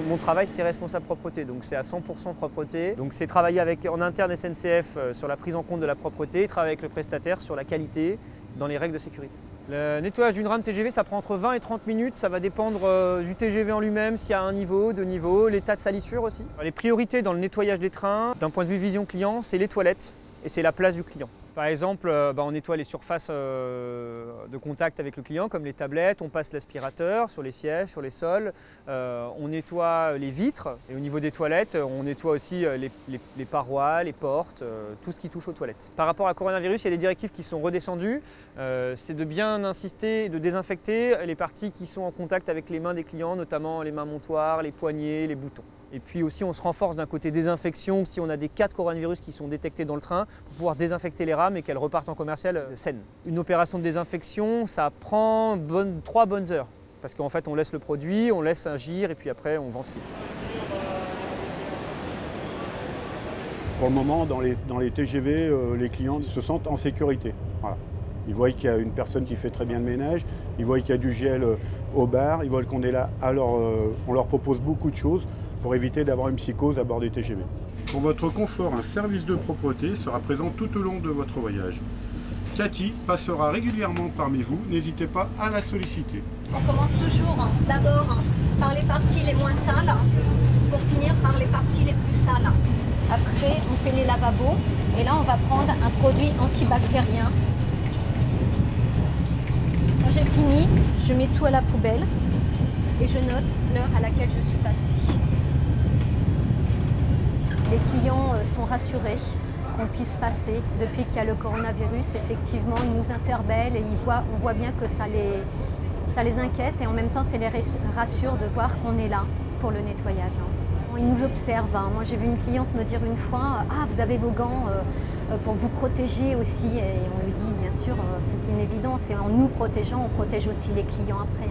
mon travail, c'est responsable propreté, donc c'est à 100% propreté. Donc c'est travailler en interne SNCF sur la prise en compte de la propreté, travailler avec le prestataire sur la qualité dans les règles de sécurité. Le nettoyage d'une rame TGV, ça prend entre 20 et 30 minutes, ça va dépendre du TGV en lui-même, s'il y a un niveau, deux niveaux, l'état de salissure aussi. Les priorités dans le nettoyage des trains, d'un point de vue vision client, c'est les toilettes et c'est la place du client. Par exemple, on nettoie les surfaces de contact avec le client, comme les tablettes, on passe l'aspirateur sur les sièges, sur les sols, on nettoie les vitres et au niveau des toilettes, on nettoie aussi les parois, les portes, tout ce qui touche aux toilettes. Par rapport à coronavirus, il y a des directives qui sont redescendues, c'est de bien insister, de désinfecter les parties qui sont en contact avec les mains des clients, notamment les mains montoirs, les poignets, les boutons. Et puis aussi, on se renforce d'un côté désinfection, si on a des cas de coronavirus qui sont détectés dans le train, pour pouvoir désinfecter les rames et qu'elles repartent en commercial saines. Une opération de désinfection, ça prend 3 bonnes heures, parce qu'en fait, on laisse le produit, on laisse agir et puis après, on ventile. Pour le moment, dans les TGV, les clients se sentent en sécurité. Voilà. Ils voient qu'il y a une personne qui fait très bien le ménage, ils voient qu'il y a du gel au bar, ils voient qu'on est là. Alors, on leur propose beaucoup de choses pour éviter d'avoir une psychose à bord des TGV. Pour votre confort, un service de propreté sera présent tout au long de votre voyage. Cathy passera régulièrement parmi vous, n'hésitez pas à la solliciter. On commence toujours d'abord par les parties les moins sales pour finir par les parties les plus sales. Après, on fait les lavabos et là, on va prendre un produit antibactérien. Quand j'ai fini, je mets tout à la poubelle et je note l'heure à laquelle je suis passée. Les clients sont rassurés qu'on puisse passer. Depuis qu'il y a le coronavirus, effectivement, ils nous interpellent et on voit bien que ça les inquiète et en même temps, ça les rassure de voir qu'on est là pour le nettoyage. Ils nous observent. Moi, j'ai vu une cliente me dire une fois « Ah, vous avez vos gants pour vous protéger aussi ». Et on lui dit « Bien sûr, c'est une évidence et en nous protégeant, on protège aussi les clients après ».